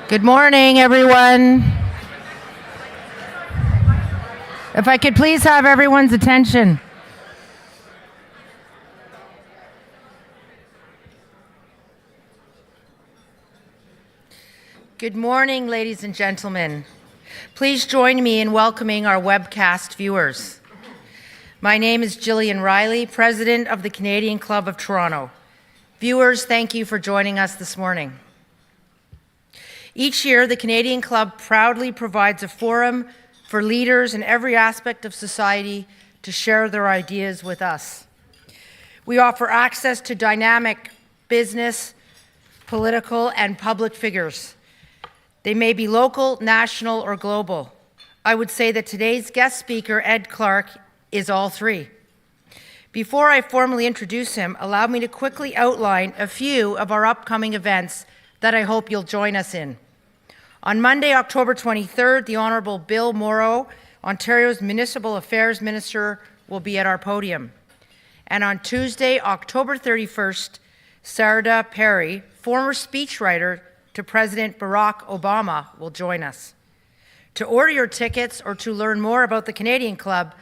Good morning, everyone. If I could please have everyone's attention. Good morning, ladies and gentlemen. Please join me in welcoming our webcast viewers. My name is Gillian Riley, President of the Canadian Club of Toronto. Viewers, thank you for joining us this morning. Each year, the Canadian Club proudly provides a forum for leaders in every aspect of society to share their ideas with us. We offer access to dynamic business, political, and public figures. They may be local, national, or global. I would say that today's guest speaker, Ed Clark, is all three. Before I formally introduce him, allow me to quickly outline a few of our upcoming events that I hope you'll join us in. On Monday, October 23rd, the Honourable Bill Morrow, Ontario's Municipal Affairs Minister, will be at our podium. And on Tuesday, October 31st, Sarada Perry, former speechwriter to President Barack Obama, will join us. To order your tickets or to learn more about the Canadian Club,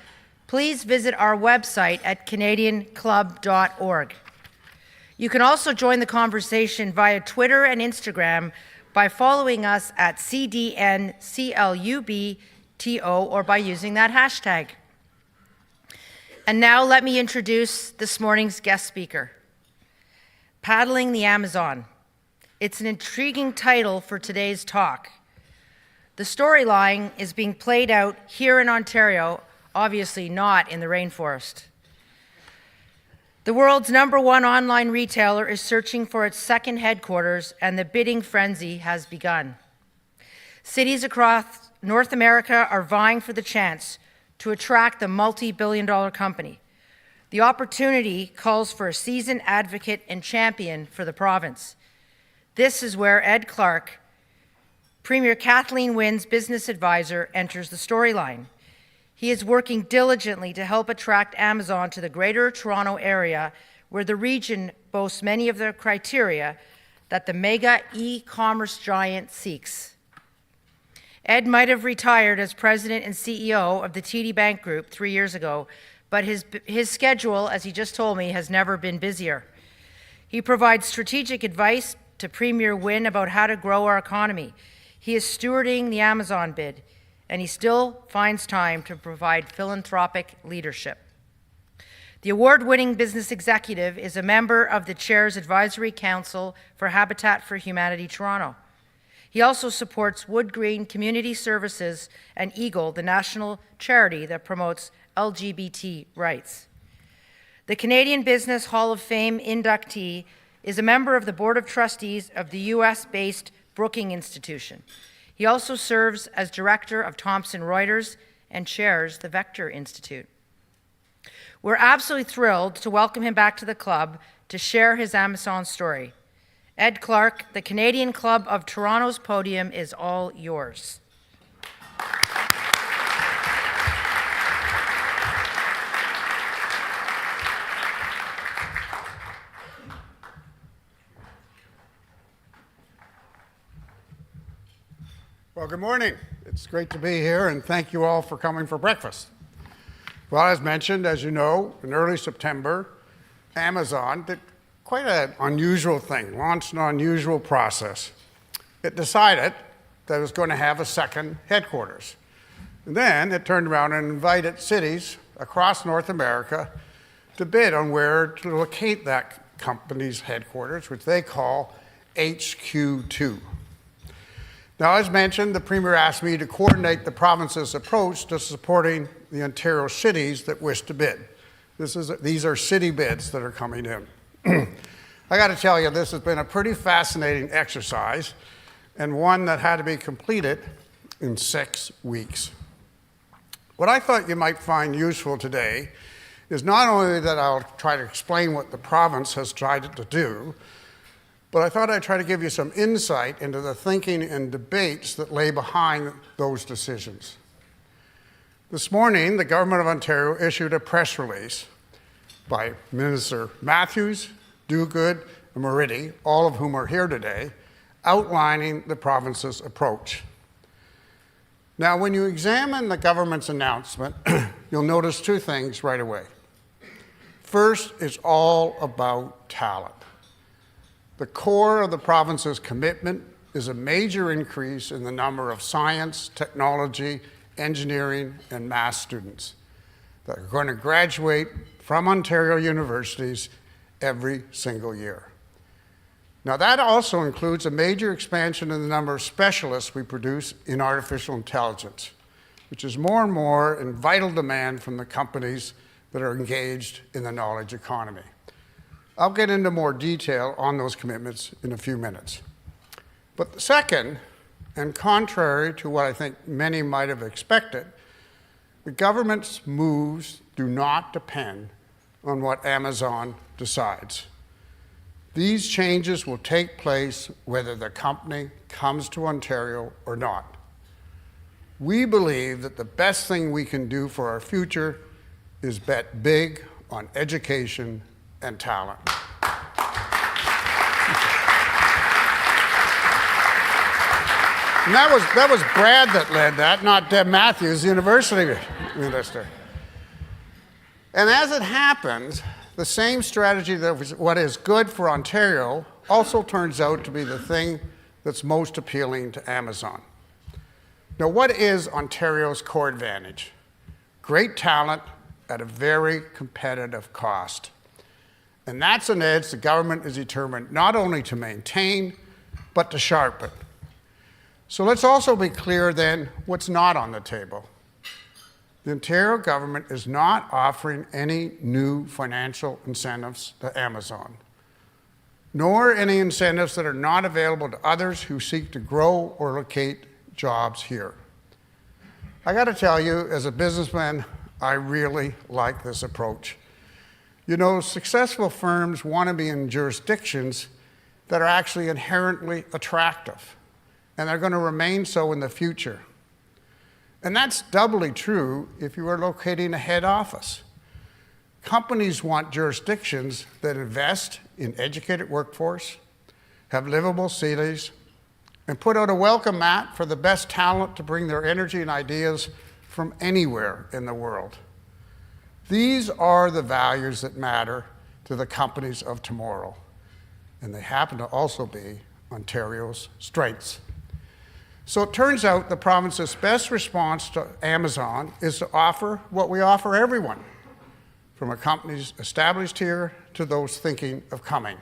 please visit our website at canadianclub.org. You can also join the conversation via Twitter and Instagram by following us at CDNCLUBTO or by using that hashtag. And now let me introduce this morning's guest speaker. Paddling the Amazon. It's an intriguing title for today's talk. The storyline is being played out here in Ontario, obviously not in the rainforest. The world's #1 online retailer is searching for its second headquarters, and the bidding frenzy has begun. Cities across North America are vying for the chance to attract the multi-billion-dollar company. The opportunity calls for a seasoned advocate and champion for the province. This is where Ed Clark, Premier Kathleen Wynne's business advisor, enters the storyline. He is working diligently to help attract Amazon to the Greater Toronto Area, where the region boasts many of the criteria that the mega e-commerce giant seeks. Ed might have retired as president and CEO of the TD Bank Group 3 years ago, but his schedule, as he just told me, has never been busier. He provides strategic advice to Premier Wynne about how to grow our economy. He is stewarding the Amazon bid, and he still finds time to provide philanthropic leadership. The award-winning business executive is a member of the Chair's Advisory Council for Habitat for Humanity Toronto. He also supports Wood Green Community Services and Eagle, the national charity that promotes LGBT rights. The Canadian Business Hall of Fame inductee is a member of the Board of Trustees of the US-based Brookings Institution. He also serves as director of Thomson Reuters and chairs the Vector Institute. We're absolutely thrilled to welcome him back to the club to share his Amazon story. Ed Clark, the Canadian Club of Toronto's podium is all yours. Well, good morning. It's great to be here, and thank you all for coming for breakfast. Well, as mentioned, as you know, in early September, Amazon did quite an unusual thing, launched an unusual process. It decided that it was going to have a second headquarters. And then it turned around and invited cities across North America to bid on where to locate that company's headquarters, which they call HQ2. Now, as mentioned, the Premier asked me to coordinate the province's approach to supporting the Ontario cities that wish to bid. These are city bids that are coming in. I got to tell you, this has been a pretty fascinating exercise, and one that had to be completed in 6 weeks. What I thought you might find useful today is not only that I'll try to explain what the province has tried to do, but I thought I'd try to give you some insight into the thinking and debates that lay behind those decisions. This morning, the Government of Ontario issued a press release by Minister Matthews, Duguid, and Moridi, all of whom are here today, outlining the province's approach. Now, when you examine the government's announcement, you'll notice two things right away. First, it's all about talent. The core of the province's commitment is a major increase in the number of science, technology, engineering, and math students that are going to graduate from Ontario universities every single year. Now, that also includes a major expansion in the number of specialists we produce in artificial intelligence, which is more and more in vital demand from the companies that are engaged in the knowledge economy. I'll get into more detail on those commitments in a few minutes. But the second, and contrary to what I think many might have expected, the government's moves do not depend on what Amazon decides. These changes will take place whether the company comes to Ontario or not. We believe that the best thing we can do for our future is bet big on education and talent. And that was Brad that led that, not Deb Matthews, University Minister. And as it happens, the same strategy that was what is good for Ontario also turns out to be the thing that's most appealing to Amazon. Now, what is Ontario's core advantage? Great talent at a very competitive cost. And that's an edge the government is determined not only to maintain, but to sharpen. So let's also be clear then what's not on the table. The Ontario government is not offering any new financial incentives to Amazon, nor any incentives that are not available to others who seek to grow or locate jobs here. I got to tell you, as a businessman, I really like this approach. You know, successful firms want to be in jurisdictions that are actually inherently attractive, and they're going to remain so in the future. And that's doubly true if you are locating a head office. Companies want jurisdictions that invest in educated workforce, have livable cities, and put out a welcome mat for the best talent to bring their energy and ideas from anywhere in the world. These are the values that matter to the companies of tomorrow, and they happen to also be Ontario's strengths. So it turns out the province's best response to Amazon is to offer what we offer everyone, from companies established here to those thinking of coming.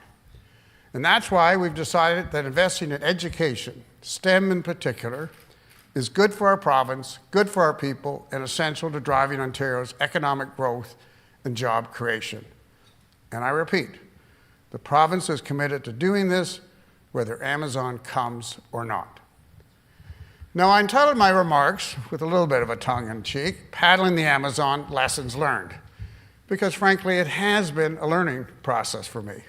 And that's why we've decided that investing in education, STEM in particular, is good for our province, good for our people, and essential to driving Ontario's economic growth and job creation. And I repeat, the province is committed to doing this whether Amazon comes or not. Now, I entitled my remarks, with a little bit of a tongue-in-cheek, Paddling the Amazon, Lessons Learned, because frankly, it has been a learning process for me.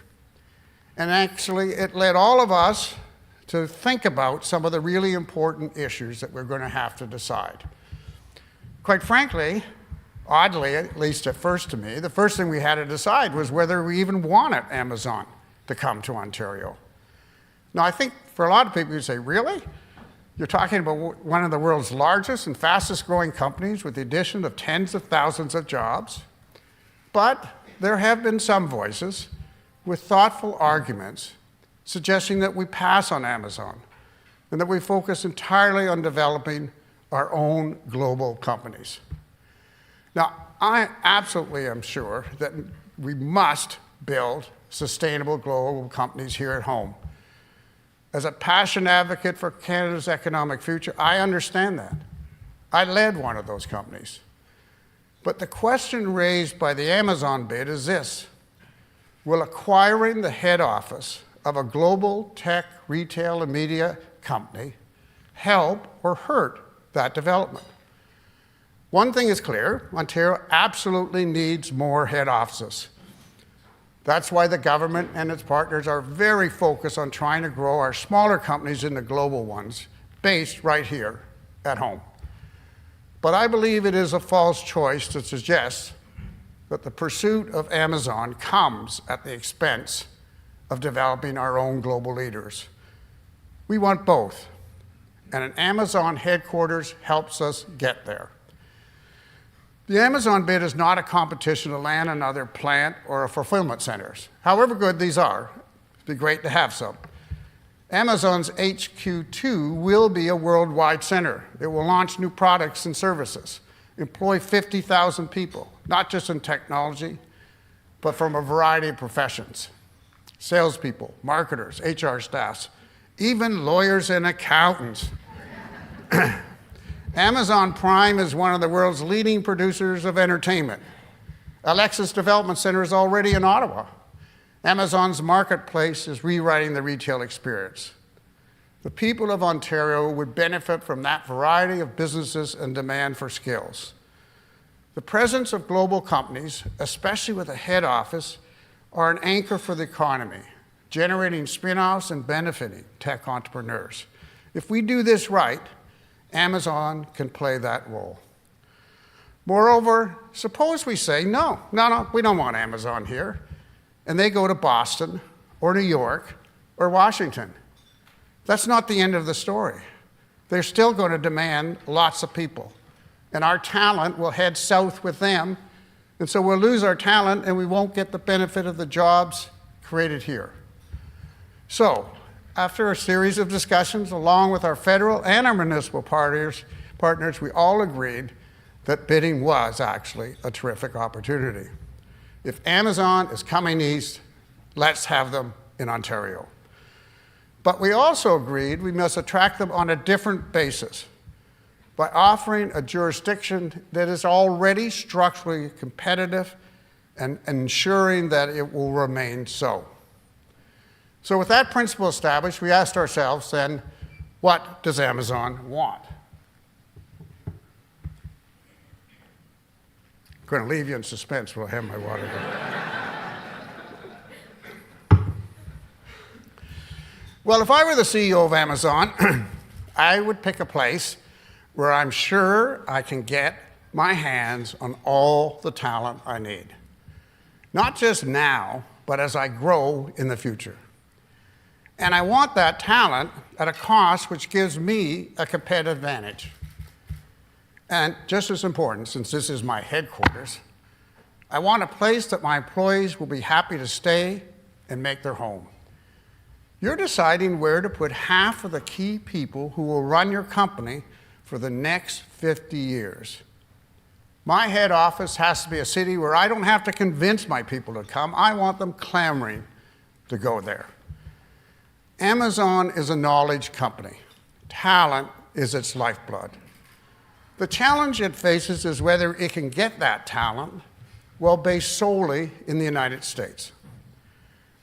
And actually, it led all of us to think about some of the really important issues that we're going to have to decide. Quite frankly, oddly, at least at first to me, the first thing we had to decide was whether we even wanted Amazon to come to Ontario. Now, I think for a lot of people, you say, really? You're talking about one of the world's largest and fastest growing companies with the addition of tens of thousands of jobs. But there have been some voices with thoughtful arguments suggesting that we pass on Amazon and that we focus entirely on developing our own global companies. Now, I absolutely am sure that we must build sustainable global companies here at home. As a passionate advocate for Canada's economic future, I understand that. I led one of those companies. But the question raised by the Amazon bid is this: will acquiring the head office of a global tech, retail, and media company help or hurt that development? One thing is clear: Ontario absolutely needs more head offices. That's why the government and its partners are very focused on trying to grow our smaller companies into global ones, based right here at home. But I believe it is a false choice to suggest that the pursuit of Amazon comes at the expense of developing our own global leaders. We want both, and an Amazon headquarters helps us get there. The Amazon bid is not a competition to land another plant or a fulfillment centers. However good these are, it'd be great to have some. Amazon's HQ2 will be a worldwide center. It will launch new products and services, employ 50,000 people, not just in technology, but from a variety of professions. Salespeople, marketers, HR staffs, even lawyers and accountants. Amazon Prime is one of the world's leading producers of entertainment. Alexis Development Center is already in Ottawa. Amazon's marketplace is rewriting the retail experience. The people of Ontario would benefit from that variety of businesses and demand for skills. The presence of global companies, especially with a head office, are an anchor for the economy, generating spin-offs and benefiting tech entrepreneurs. If we do this right, Amazon can play that role. Moreover, suppose we say, no, we don't want Amazon here, and they go to Boston or New York or Washington. That's not the end of the story. They're still going to demand lots of people, and our talent will head south with them, and so we'll lose our talent and we won't get the benefit of the jobs created here. So, after a series of discussions, along with our federal and our municipal partners, we all agreed that bidding was actually a terrific opportunity. If Amazon is coming east, let's have them in Ontario. But we also agreed we must attract them on a different basis, by offering a jurisdiction that is already structurally competitive and ensuring that it will remain so. So with that principle established, we asked ourselves then, what does Amazon want? I'm going to leave you in suspense while I have my water. Well, if I were the CEO of Amazon, I would pick a place where I'm sure I can get my hands on all the talent I need. Not just now, but as I grow in the future. And I want that talent at a cost which gives me a competitive advantage. And just as important, since this is my headquarters, I want a place that my employees will be happy to stay and make their home. You're deciding where to put half of the key people who will run your company for the next 50 years. My head office has to be a city where I don't have to convince my people to come. I want them clamoring to go there. Amazon is a knowledge company. Talent is its lifeblood. The challenge it faces is whether it can get that talent while based solely in the United States.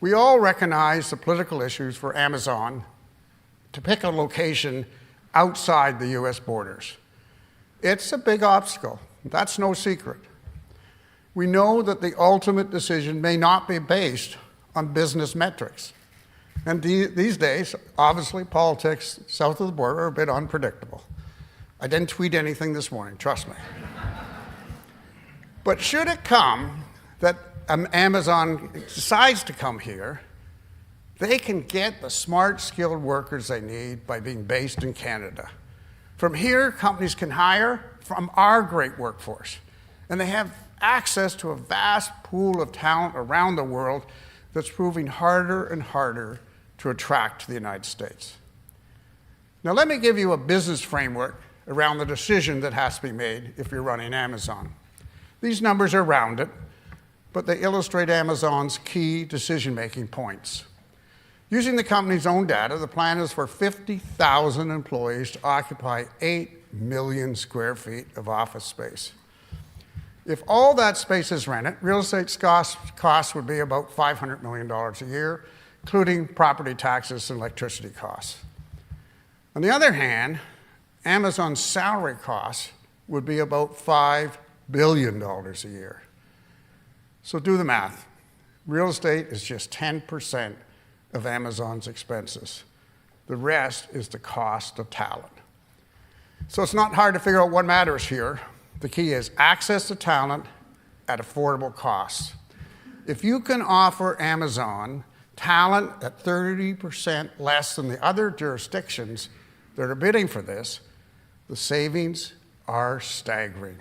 We all recognize the political issues for Amazon to pick a location outside the US borders. It's a big obstacle. That's no secret. We know that the ultimate decision may not be based on business metrics. And these days, obviously, politics south of the border are a bit unpredictable. I didn't tweet anything this morning, trust me. But should it come that Amazon decides to come here, they can get the smart, skilled workers they need by being based in Canada. From here, companies can hire from our great workforce, and they have access to a vast pool of talent around the world that's proving harder and harder to attract to the United States. Now let me give you a business framework around the decision that has to be made if you're running Amazon. These numbers are rounded, but they illustrate Amazon's key decision-making points. Using the company's own data, the plan is for 50,000 employees to occupy 8 million square feet of office space. If all that space is rented, real estate costs would be about $500 million a year, including property taxes and electricity costs. On the other hand, Amazon's salary costs would be about $5 billion a year. So do the math. Real estate is just 10% of Amazon's expenses. The rest is the cost of talent. So it's not hard to figure out what matters here. The key is access to talent at affordable costs. If you can offer Amazon talent at 30% less than the other jurisdictions that are bidding for this, the savings are staggering.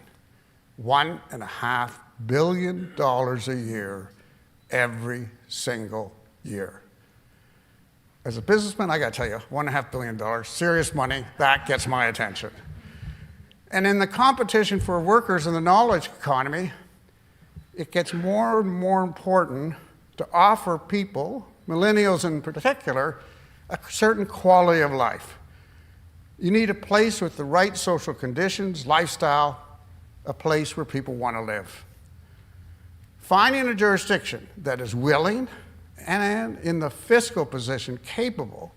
$1.5 billion a year, every single year. As a businessman, I got to tell you, $1.5 billion, serious money, that gets my attention. And in the competition for workers in the knowledge economy, it gets more and more important to offer people, millennials in particular, a certain quality of life. You need a place with the right social conditions, lifestyle, a place where people want to live. Finding a jurisdiction that is willing and in the fiscal position capable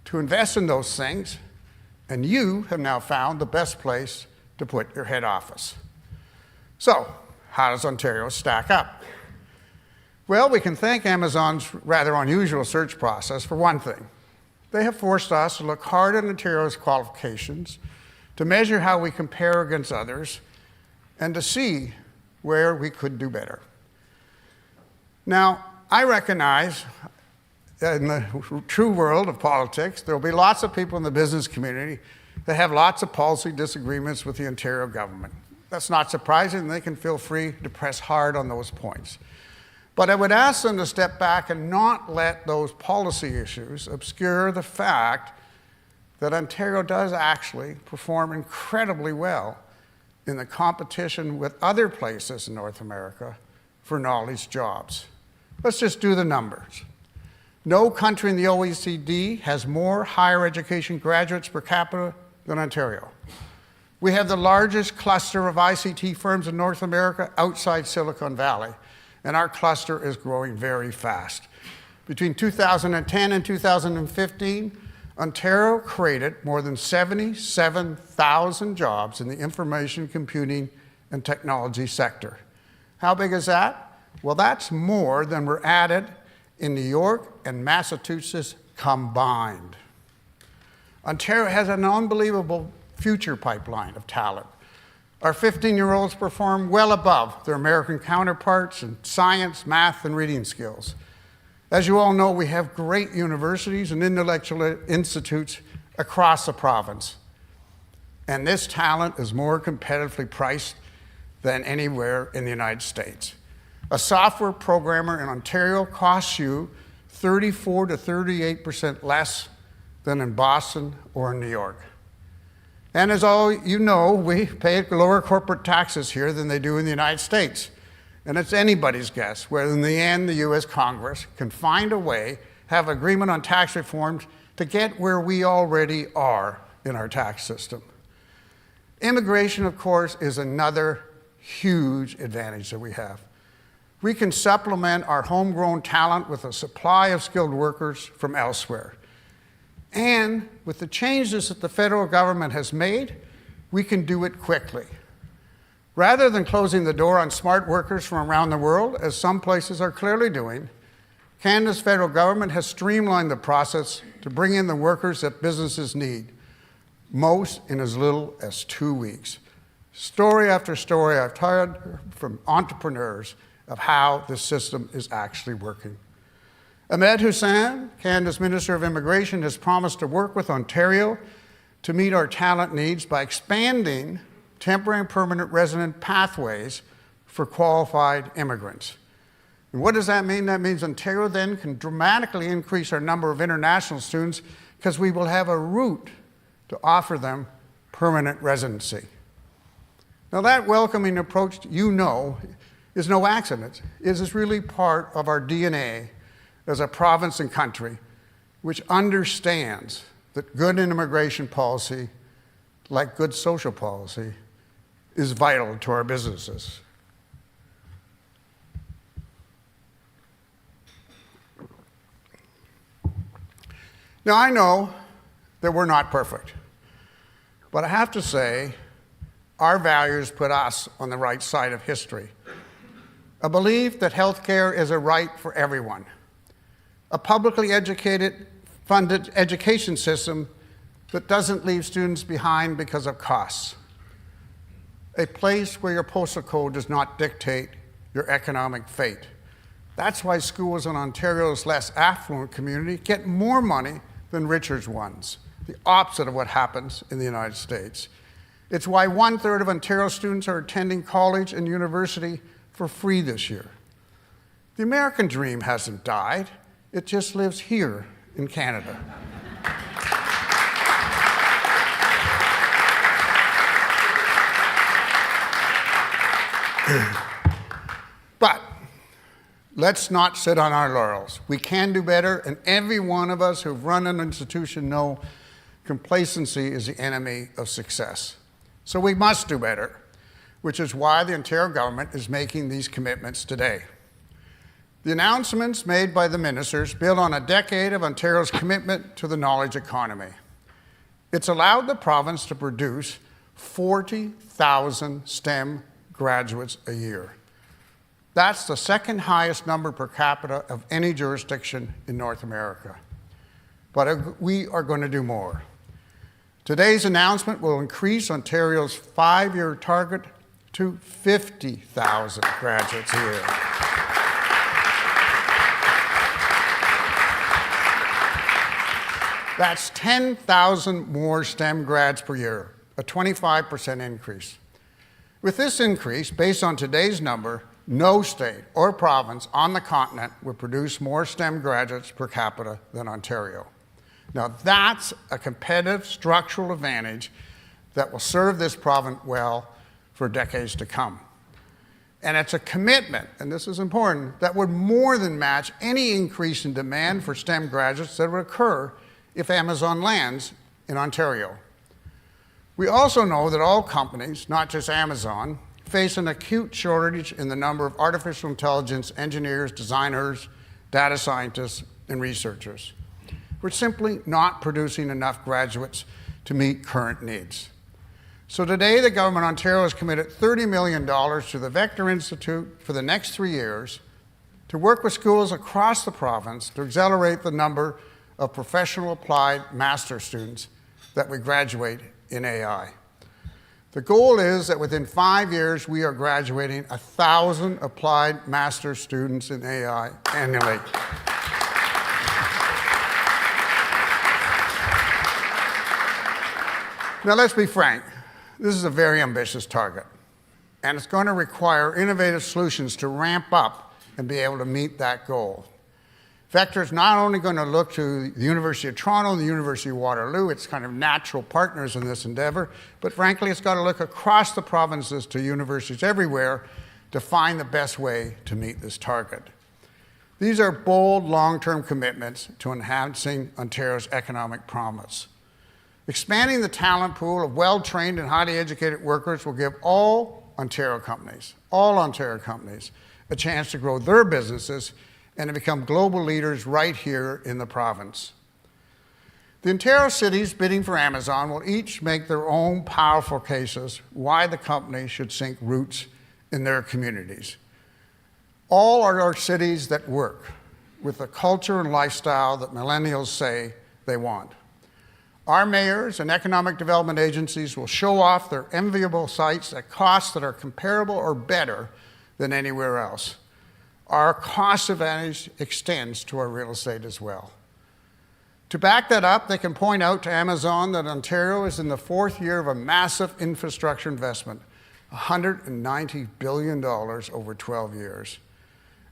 to invest in those things, and you have now found the best place to put your head office. So, how does Ontario stack up? Well, we can thank Amazon's rather unusual search process for one thing. They have forced us to look hard at Ontario's qualifications, to measure how we compare against others, and to see where we could do better. Now, I recognize in the true world of politics, there will be lots of people in the business community that have lots of policy disagreements with the Ontario government. That's not surprising. They can feel free to press hard on those points. But I would ask them to step back and not let those policy issues obscure the fact that Ontario does actually perform incredibly well in the competition with other places in North America for knowledge jobs. Let's just do the numbers. No country in the OECD has more higher education graduates per capita than Ontario. We have the largest cluster of ICT firms in North America outside Silicon Valley, and our cluster is growing very fast. Between 2010 and 2015, Ontario created more than 77,000 jobs in the information computing and technology sector. How big is that? Well, that's more than were added in New York and Massachusetts combined. Ontario has an unbelievable future pipeline of talent. Our 15-year-olds perform well above their American counterparts in science, math, and reading skills. As you all know, we have great universities and intellectual institutes across the province. And this talent is more competitively priced than anywhere in the United States. A software programmer in Ontario costs you 34% to 38% less than in Boston or in New York. And as all you know, we pay lower corporate taxes here than they do in the United States. And it's anybody's guess whether in the end the US Congress can find a way, have agreement on tax reforms to get where we already are in our tax system. Immigration, of course, is another huge advantage that we have. We can supplement our homegrown talent with a supply of skilled workers from elsewhere. And with the changes that the federal government has made, we can do it quickly. Rather than closing the door on smart workers from around the world, as some places are clearly doing, Canada's federal government has streamlined the process to bring in the workers that businesses need, most in as little as 2 weeks. Story after story I've heard from entrepreneurs of how this system is actually working. Ahmed Hussain, Canada's Minister of Immigration, has promised to work with Ontario to meet our talent needs by expanding temporary and permanent resident pathways for qualified immigrants. And what does that mean? That means Ontario then can dramatically increase our number of international students because we will have a route to offer them permanent residency. Now that welcoming approach, you know, is no accident. It is really part of our DNA as a province and country which understands that good immigration policy, like good social policy, is vital to our businesses. Now I know that we're not perfect, but I have to say our values put us on the right side of history. A belief that healthcare is a right for everyone. A publicly educated, funded education system that doesn't leave students behind because of costs. A place where your postal code does not dictate your economic fate. That's why schools in Ontario's less affluent community get more money than richer ones, the opposite of what happens in the United States. It's why 1/3 of Ontario students are attending college and university for free this year. The American dream hasn't died, it just lives here in Canada. But let's not sit on our laurels. We can do better, and every one of us who've run an institution know complacency is the enemy of success. So we must do better, which is why the Ontario government is making these commitments today. The announcements made by the ministers build on a decade of Ontario's commitment to the knowledge economy. It's allowed the province to produce 40,000 STEM graduates a year. That's the second highest number per capita of any jurisdiction in North America. But we are going to do more. Today's announcement will increase Ontario's 5-year target to 50,000 graduates a year. That's 10,000 more STEM grads per year, a 25% increase. With this increase, based on today's number, no state or province on the continent would produce more STEM graduates per capita than Ontario. Now that's a competitive structural advantage that will serve this province well for decades to come. And it's a commitment, and this is important, that would more than match any increase in demand for STEM graduates that would occur if Amazon lands in Ontario. We also know that all companies, not just Amazon, face an acute shortage in the number of artificial intelligence engineers, designers, data scientists, and researchers. We're simply not producing enough graduates to meet current needs. So today, the Government of Ontario has committed $30 million to the Vector Institute for the next 3 years to work with schools across the province to accelerate the number of professional applied master students that we graduate in AI. The goal is that within 5 years, we are graduating 1,000 applied master students in AI annually. Now, let's be frank. This is a very ambitious target, and it's going to require innovative solutions to ramp up and be able to meet that goal. Vector is not only going to look to the University of Toronto and the University of Waterloo, it's kind of natural partners in this endeavor, but frankly, it's got to look across the provinces to universities everywhere to find the best way to meet this target. These are bold, long-term commitments to enhancing Ontario's economic promise. Expanding the talent pool of well-trained and highly educated workers will give all Ontario companies, a chance to grow their businesses and to become global leaders right here in the province. The Ontario cities bidding for Amazon will each make their own powerful cases why the company should sink roots in their communities. All are our cities that work with the culture and lifestyle that millennials say they want. Our mayors and economic development agencies will show off their enviable sites at costs that are comparable or better than anywhere else. Our cost advantage extends to our real estate as well. To back that up, they can point out to Amazon that Ontario is in the 4th year of a massive infrastructure investment, $190 billion over 12 years.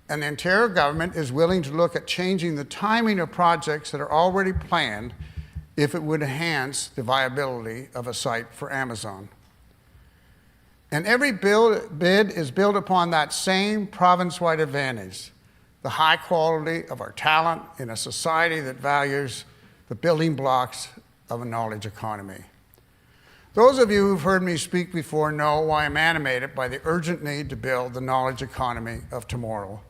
And the Ontario government is willing to look at changing the timing of projects that are already planned if it would enhance the viability of a site for Amazon. And every bid is built upon that same province-wide advantage, the high quality of our talent in a society that values the building blocks of a knowledge economy. Those of you who've heard me speak before know why I'm animated by the urgent need to build the knowledge economy of tomorrow.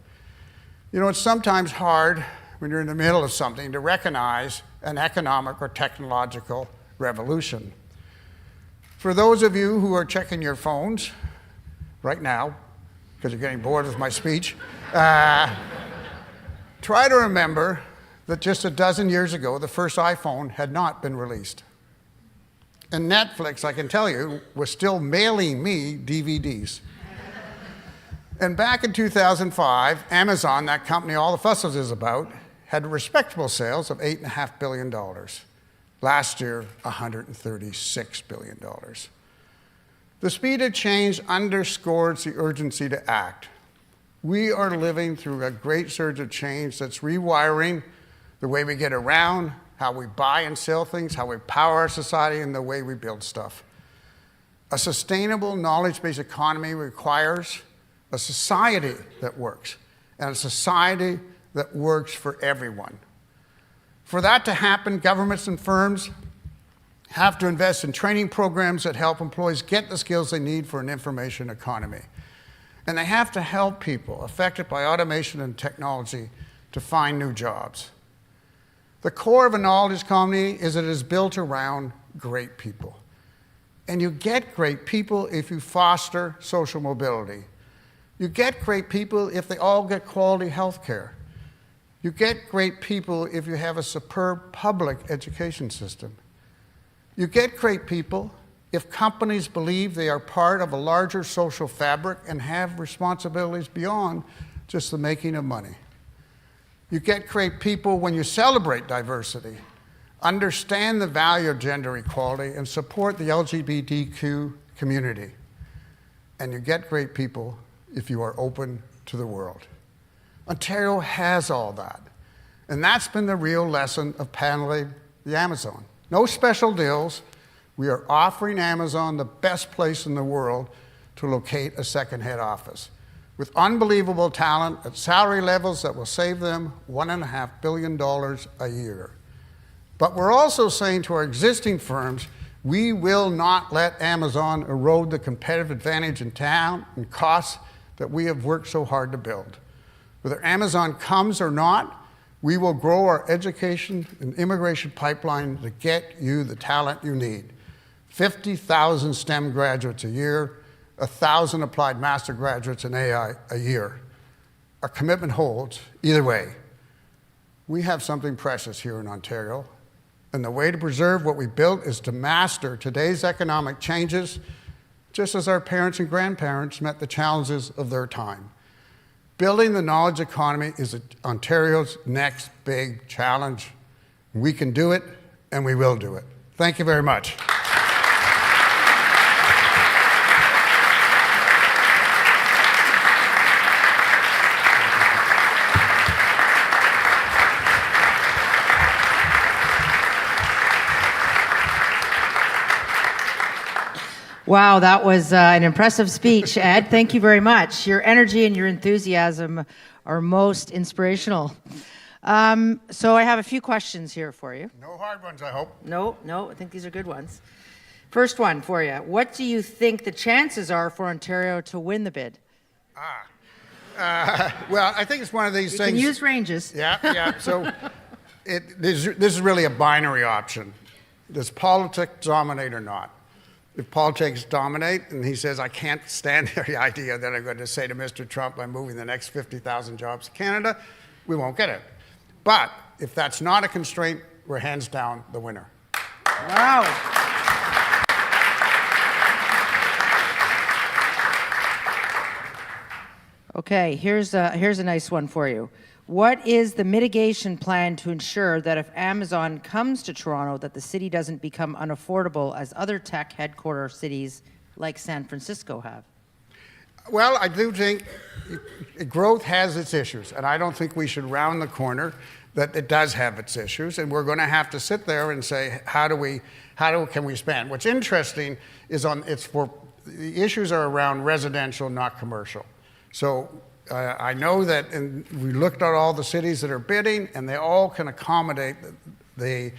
You know, it's sometimes hard when you're in the middle of something to recognize an economic or technological revolution. For those of you who are checking your phones right now, because you're getting bored with my speech, try to remember that just a dozen years ago, the first iPhone had not been released. And Netflix, I can tell you, was still mailing me DVDs. And back in 2005, Amazon, that company all the fuss is about, had respectable sales of $8.5 billion. Last year, $136 billion. The speed of change underscores the urgency to act. We are living through a great surge of change that's rewiring the way we get around, how we buy and sell things, how we power our society, and the way we build stuff. A sustainable knowledge-based economy requires a society that works, and a society that works for everyone. For that to happen, governments and firms have to invest in training programs that help employees get the skills they need for an information economy. And they have to help people affected by automation and technology to find new jobs. The core of a knowledge economy is that it is built around great people. And you get great people if you foster social mobility. You get great people if they all get quality health care. You get great people if you have a superb public education system. You get great people if companies believe they are part of a larger social fabric and have responsibilities beyond just the making of money. You get great people when you celebrate diversity, understand the value of gender equality, and support the LGBTQ community. And you get great people if you are open to the world. Ontario has all that. And that's been the real lesson of paneling the Amazon. No special deals. We are offering Amazon the best place in the world to locate a second head office, with unbelievable talent at salary levels that will save them $1.5 billion a year. But we're also saying to our existing firms, we will not let Amazon erode the competitive advantage in town and costs that we have worked so hard to build. Whether Amazon comes or not, we will grow our education and immigration pipeline to get you the talent you need. 50,000 STEM graduates a year, 1,000 applied master graduates in AI a year. Our commitment holds either way. We have something precious here in Ontario, and the way to preserve what we built is to master today's economic changes, just as our parents and grandparents met the challenges of their time. Building the knowledge economy is Ontario's next big challenge. We can do it, and we will do it. Thank you very much. Wow, that was an impressive speech, Ed. Thank you very much. Your energy and your enthusiasm are most inspirational. So I have a few questions here for you. No hard ones, I hope. No, I think these are good ones. First one for you. What do you think the chances are for Ontario to win the bid? Well, I think it's one of these things. You can use ranges. Yeah. So this is really a binary option. Does politics dominate or not? If politics dominate, and he says, I can't stand the idea that I'm going to say to Mr. Trump, I'm moving the next 50,000 jobs to Canada, we won't get it. But if that's not a constraint, we're hands down the winner. Wow. Okay, here's a nice one for you. What is the mitigation plan to ensure that if Amazon comes to Toronto, that the city doesn't become unaffordable as other tech headquarter cities like San Francisco have? Well, I do think growth has its issues, and I don't think we should round the corner that it does have its issues, and we're going to have to sit there and say, how can we spend? What's interesting is the issues are around residential, not commercial. So I know that we looked at all the cities that are bidding, and they all can accommodate the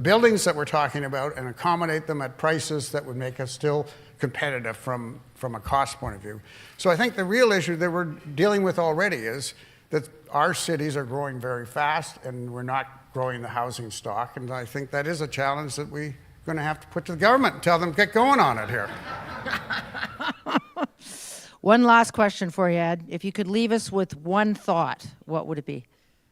buildings that we're talking about and accommodate them at prices that would make us still competitive from a cost point of view. So I think the real issue that we're dealing with already is that our cities are growing very fast, and we're not growing the housing stock. And I think that is a challenge that we're going to have to put to the government and tell them, get going on it here. One last question for you, Ed. If you could leave us with one thought, what would it be?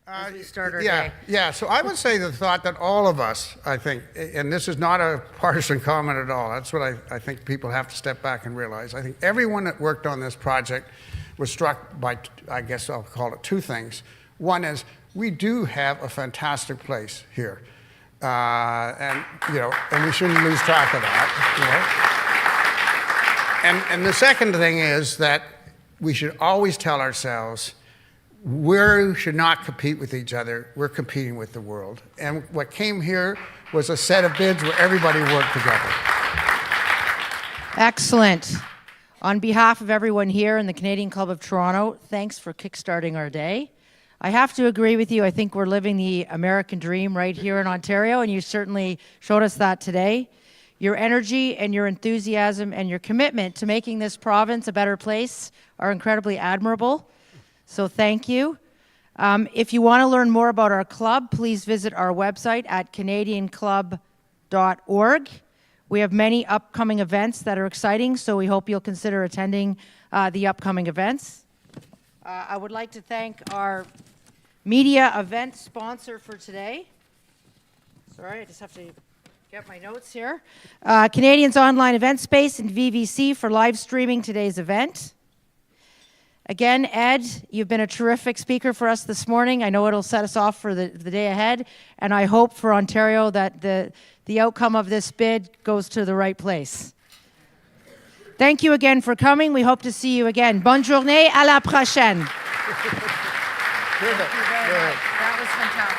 As we start our day. Yeah, so I would say the thought that all of us, I think, and this is not a partisan comment at all, that's what I think people have to step back and realize. I think everyone that worked on this project was struck by, I guess I'll call it two things. One is we do have a fantastic place here. And we shouldn't lose track of that, And the second thing is that we should always tell ourselves we should not compete with each other. We're competing with the world. And what came here was a set of bids where everybody worked together. Excellent. On behalf of everyone here in the Canadian Club of Toronto, thanks for kickstarting our day. I have to agree with you. I think we're living the American dream right here in Ontario, and you certainly showed us that today. Your energy and your enthusiasm and your commitment to making this province a better place are incredibly admirable. So thank you. If you want to learn more about our club, please visit our website at canadianclub.org. We have many upcoming events that are exciting, so we hope you'll consider attending the upcoming events. I would like to thank our media event sponsor for today. Sorry, I just have to get my notes here. Canadians Online Event Space and VVC for live streaming today's event. Again, Ed, you've been a terrific speaker for us this morning. I know it'll set us off for the day ahead, and I hope for Ontario that the outcome of this bid goes to the right place. Thank you again for coming. We hope to see you again. Bonne journée, à la prochaine. Good. That was fantastic.